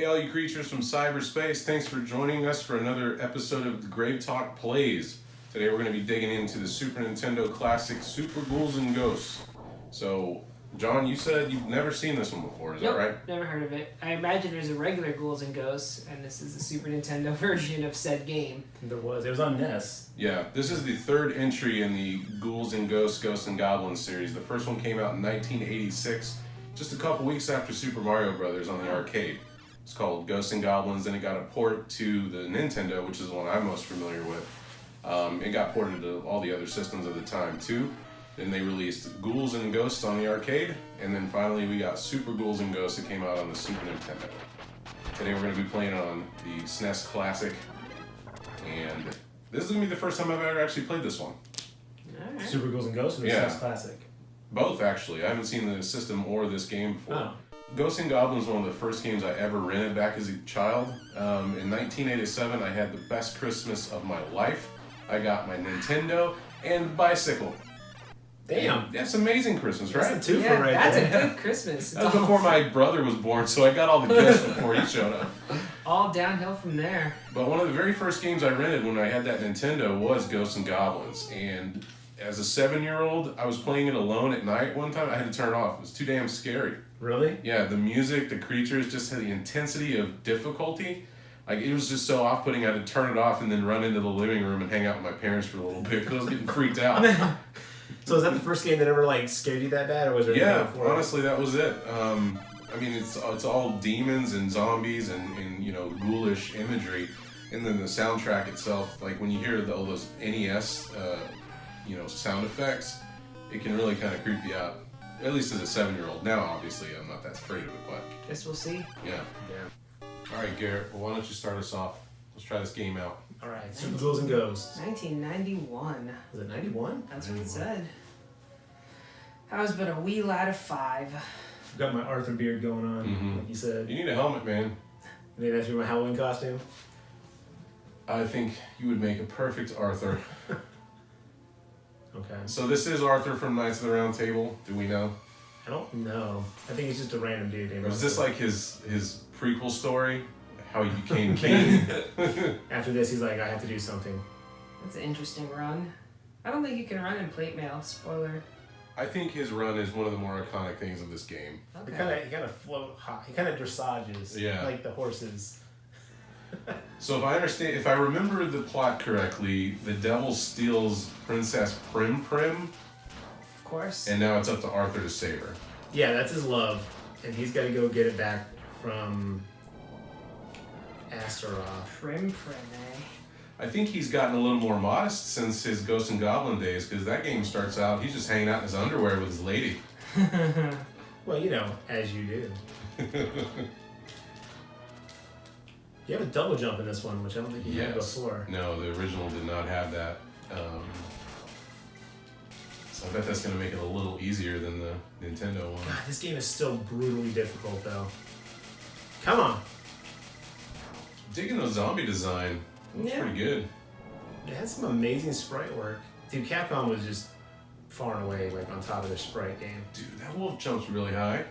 Hey all you creatures from cyberspace, thanks for joining us for another episode of the GraveTalk Plays. Today we're going to be digging into the Super Nintendo classic Super Ghouls and Ghosts. So, John, you said you've never seen this one before, is that right? Never heard of it. I imagine there's a regular Ghouls and Ghosts, and this is the Super Nintendo version of said game. It was on NES. Yeah, this is the third entry in the Ghouls and Ghosts, Ghosts and Goblins series. The first one came out in 1986, just a couple weeks after Super Mario Brothers on the arcade. It's called Ghosts and Goblins, and it got a port to the Nintendo, which is the one I'm most familiar with. It got ported to all the other systems of the time too. Then they released Ghouls and Ghosts on the arcade, and then finally we got Super Ghouls and Ghosts that came out on the Super Nintendo. Today we're going to be playing on the SNES Classic, and this is going to be the first time I've ever actually played this one. All right. Super Ghouls and Ghosts or Yeah. SNES Classic? Both, actually. I haven't seen the system or this game before. Oh. Ghosts and Goblins was one of the first games I ever rented back as a child. In 1987, I had the best Christmas of my life. I got my Nintendo and a bicycle. Damn. And that's amazing Christmas, right? That's a twofer Yeah, right that's there. a good Christmas. That was before my brother was born, so I got all the gifts before he showed up. All downhill from there. But one of the very first games I rented when I had that Nintendo was Ghosts and Goblins. And as a 7-year-old, I was playing it alone at night one time. I had to turn it off. It was too damn scary. Really? Yeah, the music, the creatures, just had the intensity of difficulty. Like, it was just so off-putting, I had to turn it off and then run into the living room and hang out with my parents for a little bit because I was getting freaked out. So is that the first game that ever scared you that bad, or was there anything before? Honestly, that was it. I mean, it's all demons and zombies and ghoulish imagery, and then the soundtrack itself. Like when you hear all those NES, sound effects, it can really kind of creep you out. At least as a 7-year-old. Now, obviously, I'm not that afraid of it, but Guess we'll see. yeah. All right, Garrett. Well, why don't you start us off? Let's try this game out. All right, Super Ghouls and Ghosts. 1991. Was it 91? That's what it said. I was but a wee lad of 5. I've got my Arthur beard going on, like you said. You need a helmet, man. Maybe that's my Halloween costume. I think you would make a perfect Arthur. Okay. So this is Arthur from Knights of the Round Table. Do we know? I don't know. I think he's just a random dude named Or is this Arthur. like his prequel story? How he became king? After this, he's like, I have to do something. That's an interesting run. I don't think you can run in plate mail. Spoiler. I think his run is one of the more iconic things of this game. Okay. He kind of float high. He kind of dressages, like the horses. So if I remember the plot correctly, the devil steals Princess Prim Prim, Of course. and now it's up to Arthur to save her. Yeah, that's his love, and he's got to go get it back from Astaroth. Prim Prim, eh? I think he's gotten a little more modest since his Ghost and Goblin days, because that game starts out, he's just hanging out in his underwear with his lady. Well, as you do. You have a double jump in this one, which I don't think you had before. No, the original did not have that. So I bet that's going to make it a little easier than the Nintendo one. God, this game is still brutally difficult, though. Come on. Digging the zombie design. Looks pretty good. It had some amazing sprite work. Dude, Capcom was just far and away on top of their sprite game. Dude, that wolf jumps really high.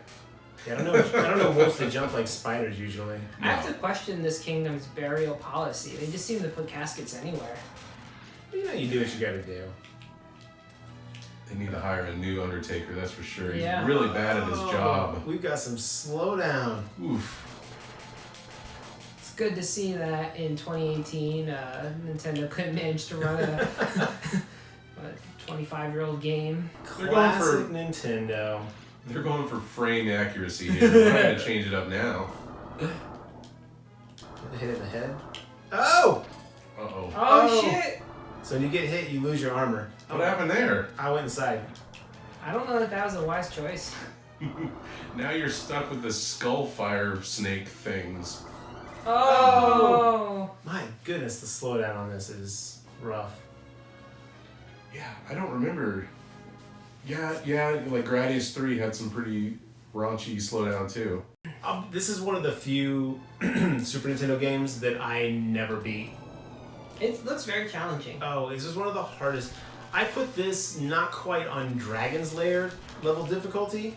Yeah, I don't know wolves that jump like spiders usually. I have to question this kingdom's burial policy. They just seem to put caskets anywhere. You do what you gotta do. They need to hire a new Undertaker, that's for sure. He's Yeah. really bad at his job. We've got some slowdown. Oof. It's good to see that in 2018, Nintendo couldn't manage to run a 25-year-old game. Classic Nintendo. They're going for frame accuracy here. We're not going to change it up now. Hit it in the head. Oh! Uh-oh. Oh, shit! So when you get hit, you lose your armor. What happened there? I went inside. I don't know that was a wise choice. Now you're stuck with the skull fire snake things. Oh! My goodness, the slowdown on this is rough. Yeah, I don't remember. Yeah, like Gradius 3 had some pretty raunchy slowdown too. This is one of the few Super Nintendo games that I never beat. It looks very challenging. Oh, this is one of the hardest. I put this not quite on Dragon's Lair level difficulty,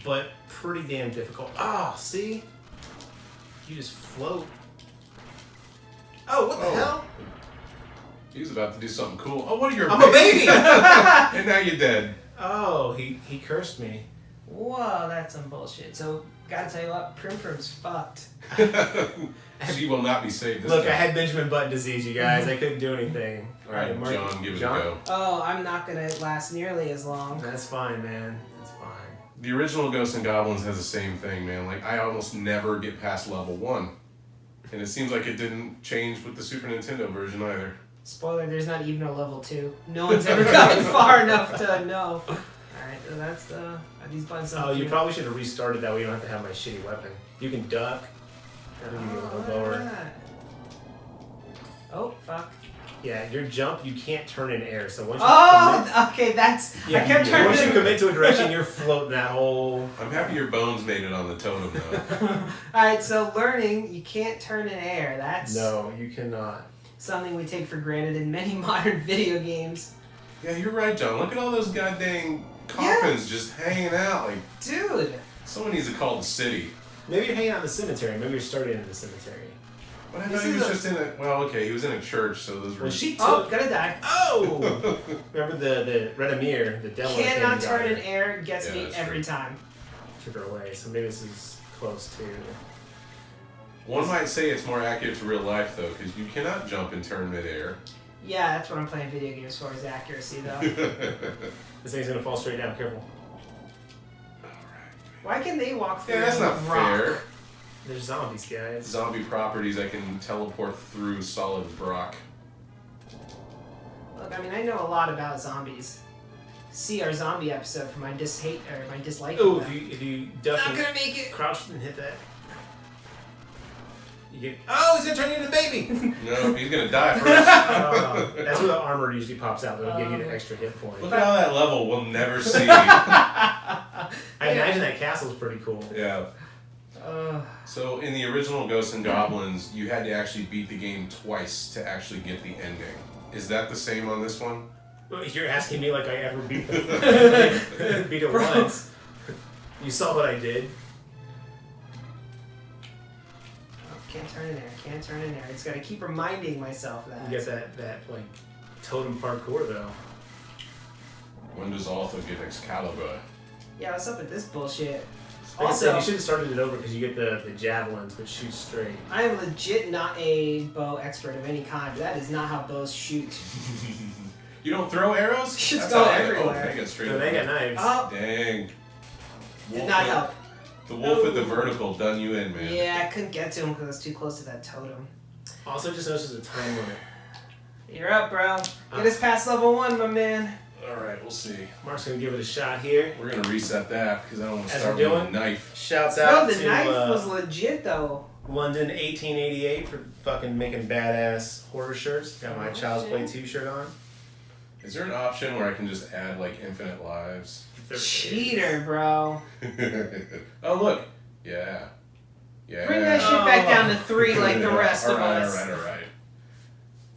but pretty damn difficult. Ah, see? you just float. Oh, what the Oh. hell? He was about to do something cool. Oh, what are your I'm a baby! And now you're dead. Oh, he cursed me. Whoa, that's some bullshit. So, gotta tell you what, Prim Prim's fucked. She will not be saved this Look, I time. had Benjamin Button disease, you guys. I couldn't do anything. All right, Mark- John, give it John? a go. Oh, I'm not gonna last nearly as long. That's fine, man. That's fine. The original Ghosts and Goblins has the same thing, man. Like, I almost never get past level 1. And it seems like it didn't change with the Super Nintendo version either. Spoiler, there's not even a level 2. No one's ever gotten far enough to know. Alright, so that's the... Are these buttons Oh, you probably should have restarted that way you don't have to have my shitty weapon. You can duck. That'll give you a little lower. Oh, fuck. Yeah, your jump, you can't turn in air. So once you Oh, okay, that's... commit, I kept trying once you to... commit to a direction, you're floating that whole... I'm happy your bones made it on the totem, though. Alright, so learning, you can't turn in air. That's No, you cannot. something we take for granted in many modern video games. Yeah, you're right, John. Look at all those goddamn coffins just hanging out. Like, Dude! someone needs to call the city. Maybe you're hanging out in the cemetery. Maybe you're starting in the cemetery. But I This thought he is was a- just in a... Well, okay, he was in a church, so those were... Well, she took... Oh, gonna die. Oh! Remember the Redemir, the devil that came Cannot and got turn her? in air, gets Yeah, me that's every true. time. Took her away, so maybe this is close to... One might say it's more accurate to real life, though, because you cannot jump and turn midair. Yeah, that's what I'm playing video games for, is accuracy, though. This thing's gonna fall straight down, careful. Why can they walk through Yeah, that's not rock? fair. There's zombies, guys. Zombie properties, I can teleport through solid rock. Look, I mean, I know a lot about zombies. See our zombie episode for my dislike. Oh, of them. if you duck Not and gonna make it. crouch and hit that. You get... Oh, he's gonna turn you into a baby! No, he's gonna die first. That's where the armor usually pops out. That'll give you an Okay. extra hit point. Look at how that level we'll never see. I imagine that castle's pretty cool. Yeah. So in the original Ghosts and Goblins, you had to actually beat the game twice to actually get the ending. Is that the same on this one? You're asking me like I ever beat the beat it once. You saw what I did. Oh, can't turn in there. Can't turn in there. It's gotta keep reminding myself that. You get that like totem parkour though. When does Arthur get Excalibur? Yeah, what's up with this bullshit? Like I said, Also, you should have started it over because you get the javelins which shoot straight. I am legit not a bow expert of any kind. That is not how bows shoot. You don't throw arrows? Should That's go how I- everywhere. Oh, they got straight So up. they got knives. Oh, Dang. did not help. The wolf at the No. vertical done you in, man. Yeah, I couldn't get to him because I was too close to that totem. Also, just notice there's a time limit. You're up, bro. Get us past level 1, my man. Alright, we'll see. Mark's gonna give it a shot here. We're gonna reset that because I don't want to As start we're with a doing? knife. Shouts No, out the to knife was legit, though. London 1888 for fucking making badass horror shirts. Got my Oh, Child's Play shit. 2 shirt on. Is there an option where I can just add like infinite lives? Cheater, bro. Oh look. Yeah. Yeah. Bring that shit back down to 3 like the Yeah. rest of us. Alright.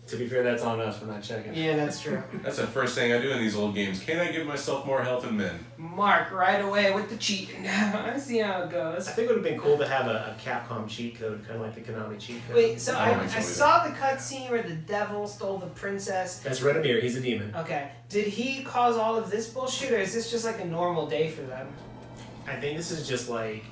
To be fair, that's on us. We're not checking. Yeah, that's true. That's the first thing I do in these old games. Can I give myself more health and men? Mark, right away with the cheating. I see how it goes. I think it would have been cool to have a Capcom cheat code, kind of like the Konami cheat code. Wait, so I don't I think so saw the cutscene where the devil stole the princess. That's Redemir. He's a demon. Okay, did he cause all of this bullshit, or is this just like a normal day for them? I think this is just like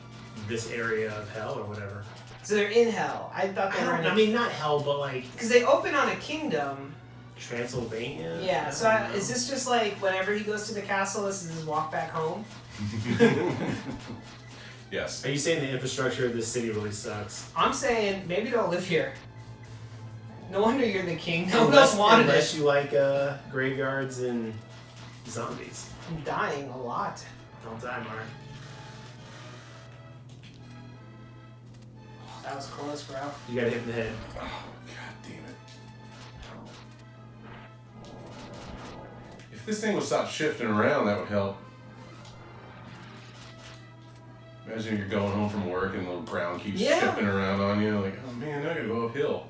this area of hell or whatever. So they're in hell. I thought they were in I mean, not hell, but like because they open on a kingdom. Transylvania. Yeah, so I don't know. is this just like whenever he goes to the castle, this is his walk back home? Yes. Are you saying the infrastructure of this city really sucks? I'm saying maybe don't live here. No wonder you're the king. No one else wanted unless it. you like graveyards and zombies. I'm dying a lot. Don't die, Mark. That was close, bro. You got hit in the head. Oh, god damn it. If this thing would stop shifting around, that would help. Imagine you're going home from work and the ground keeps Yeah. shifting around on you. Like, oh man, I gotta go uphill.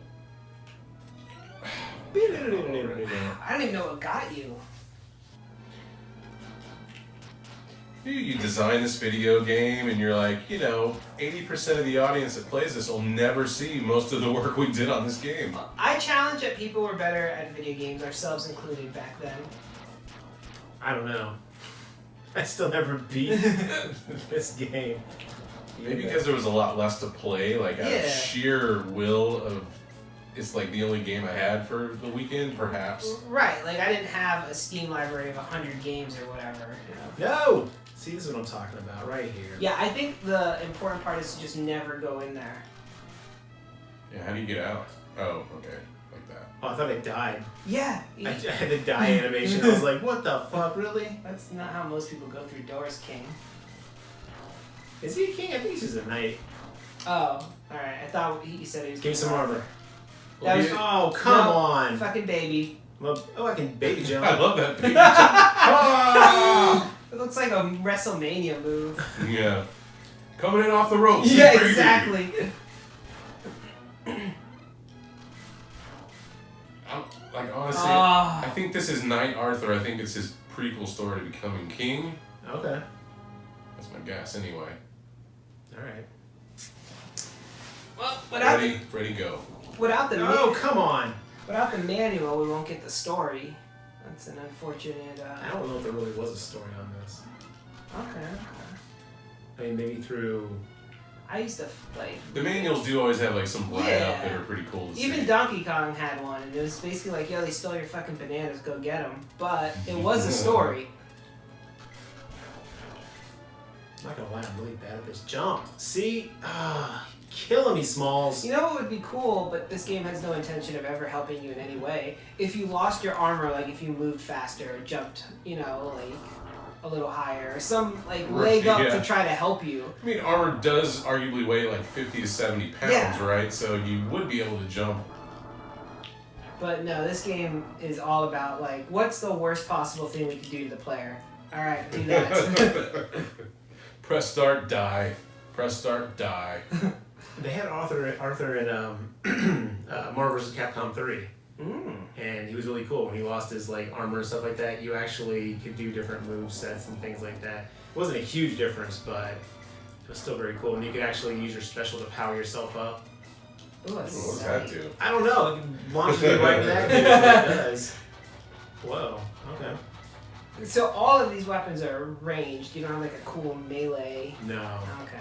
I don't even know what got you. You design this video game and you're like, 80% of the audience that plays this will never see most of the work we did on this game. I challenge that people were better at video games, ourselves included, back then. I don't know. I still never beat this game. Maybe because there was a lot less to play, like out of sheer will of, it's like the only game I had for the weekend, perhaps. Right, like I didn't have a Steam library of 100 games or whatever. No! See, this is what I'm talking about right here. Yeah, I think the important part is to just never go in there. Yeah, how do you get out? Oh, okay, like that. Oh, I thought I died. Yeah. I had the die animation. I was like, what the fuck, really? That's not how most people go through doors, King. Is he a king? I think he's just a knight. Oh, alright. I thought he said he was Give me some armor. That was, oh, come on. Fucking baby. Well, I can baby jump. I love that baby jump. Ah! It looks like a WrestleMania move. Yeah. Coming in off the ropes. Yeah, baby. exactly. Like, honestly, I think this is Knight Arthur. I think it's his prequel story to becoming king. Okay. That's my guess, anyway. Alright. Well, without Ready, go. Without the Oh, come on. Without the manual, we won't get the story. That's an unfortunate. I don't know if there really was a story on this. Okay. I mean, maybe through. I used to like. The manuals do always have like some black up that are pretty cool to see. Even Donkey Kong had one, and it was basically like, yo, they stole your fucking bananas, go get them. But it was a story. I'm not gonna lie, I'm really bad at this jump. See? Killing me, Smalls. You know what would be cool, but this game has no intention of ever helping you in any way? If you lost your armor, like if you moved faster, jumped, like a little higher, or some like leg up to try to help you. I mean, armor does arguably weigh like 50 to 70 pounds, right? So you would be able to jump. But no, this game is all about like, what's the worst possible thing we could do to the player? All right, do that. Press start, die. Press start, die. They had Arthur in Marvel vs. Capcom 3. And he was really cool. When he lost his like armor and stuff like that, you actually could do different move sets and things like that. It wasn't a huge difference, but it was still very cool. And you could actually use your special to power yourself up. Ooh, What does that do? I don't know. It launches me right into that. That's what it does. Whoa. Okay. So all of these weapons are ranged. You don't have like a cool melee. No. Okay.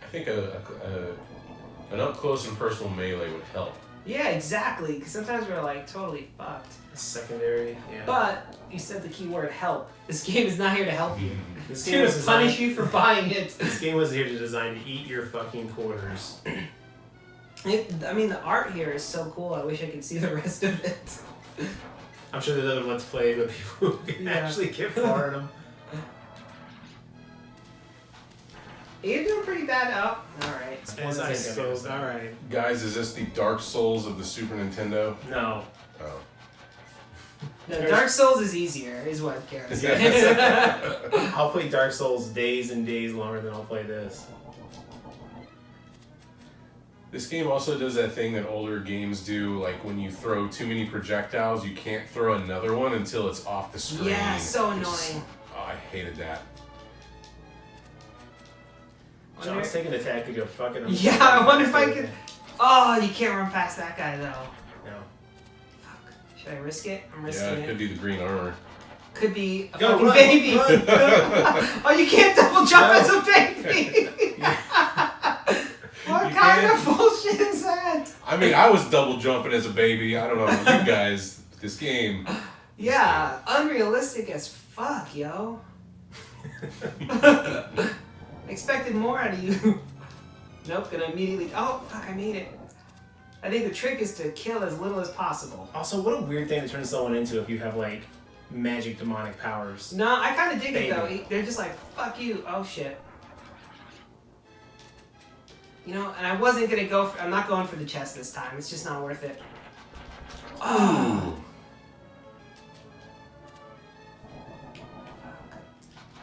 I think an up close and personal melee would help. Yeah, exactly. Because sometimes we're like totally fucked. Secondary. Yeah. But you said the key word help. This game is not here to help you. This It's game here was to punish you for buying it. This game was here to design to eat your fucking quarters. I mean, the art here is so cool. I wish I could see the rest of it. I'm sure there's other Let's Play with people who can actually get far in them. You're doing pretty bad up. Alright. As I suppose. Alright. Guys, is this the Dark Souls of the Super Nintendo? No. Oh. No, Dark Souls is easier, is what Garrett's saying. I'll play Dark Souls days and days longer than I'll play this. This game also does that thing that older games do, like when you throw too many projectiles, you can't throw another one until it's off the screen. Yeah, so annoying. Oh, I hated that. John's taking a tactic of fucking him. Yeah, I wonder if I could. Oh, you can't run past that guy though. No. Fuck. Should I risk it? I'm risking Yeah, it it. could be the green armor. Could be a Go, fucking run, baby. run. Oh, you can't double jump as a baby. What kind of bullshit is that? I mean, I was double jumping as a baby. I don't know about you guys. This game. Yeah, unrealistic as fuck, yo. Expected more out of you. Nope, gonna immediately. Oh, fuck, I made it. I think the trick is to kill as little as possible. Also, what a weird thing to turn someone into if you have, like, magic demonic powers. No, I kind of dig it though. Baby. They're just like, fuck you. Oh shit. You know, and I wasn't gonna go for. I'm not going for the chest this time. It's just not worth it. Oh.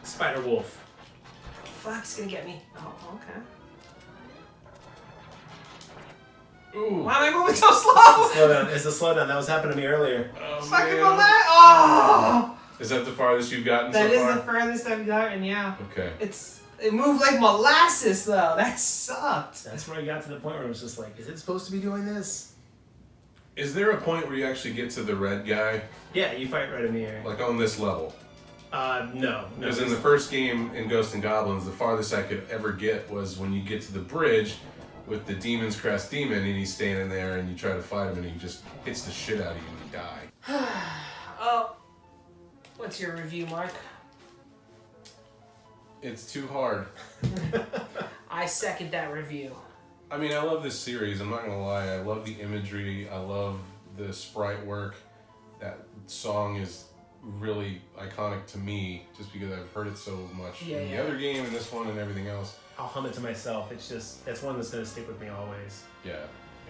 Spider Wolf. Fuck, it's gonna get me. Oh, okay. Ooh. Why am I moving so slow? Slow down. It's a slowdown. That was happening to me earlier. Oh, Fucking man. my leg. Oh! Is that the farthest you've gotten That so is far? the furthest I've gotten, yeah. Okay. It moved like molasses though. That sucked. That's where I got to the point where it was just like, is it supposed to be doing this? Is there a point where you actually get to the red guy, Yeah, you fight right in the air. like on this level? No. Because in the first game in Ghosts and Goblins, the farthest I could ever get was when you get to the bridge with the Demon's Crest demon, and he's standing there, and you try to fight him, and he just hits the shit out of you, and you die. Oh, what's your review, Mark? It's too hard. I second that review. I mean, I love this series. I'm not gonna lie. I love the imagery. I love the sprite work. That song is really iconic to me, just because I've heard it so much in the other game and this one and everything else. I'll hum it to myself. It's one that's gonna stick with me always. Yeah.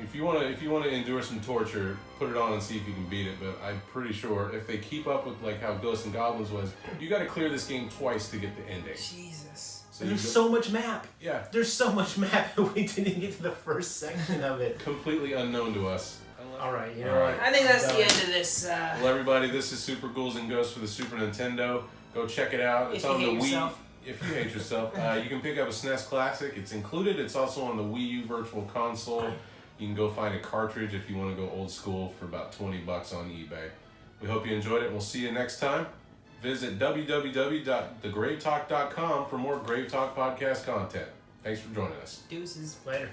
If you wanna endure some torture, put it on and see if you can beat it. But I'm pretty sure if they keep up with like how Ghosts and Goblins was, you got to clear this game twice to get the ending. Jesus. So There's so much map. Yeah. There's so much map, and we didn't get to the first section of it. Completely unknown to us. All right, you know All what? right. I think that's the end of this. Well, everybody, this is Super Ghouls and Ghosts for the Super Nintendo. Go check it out. It's If you on the hate Wii. yourself. If you hate yourself, you can pick up a SNES Classic. It's included. It's also on the Wii U Virtual Console. You can go find a cartridge if you want to go old school for about $20 on eBay. We hope you enjoyed it. We'll see you next time. Visit www.thegravetalk.com for more GraveTalk podcast content. Thanks for joining us. Deuces. Later.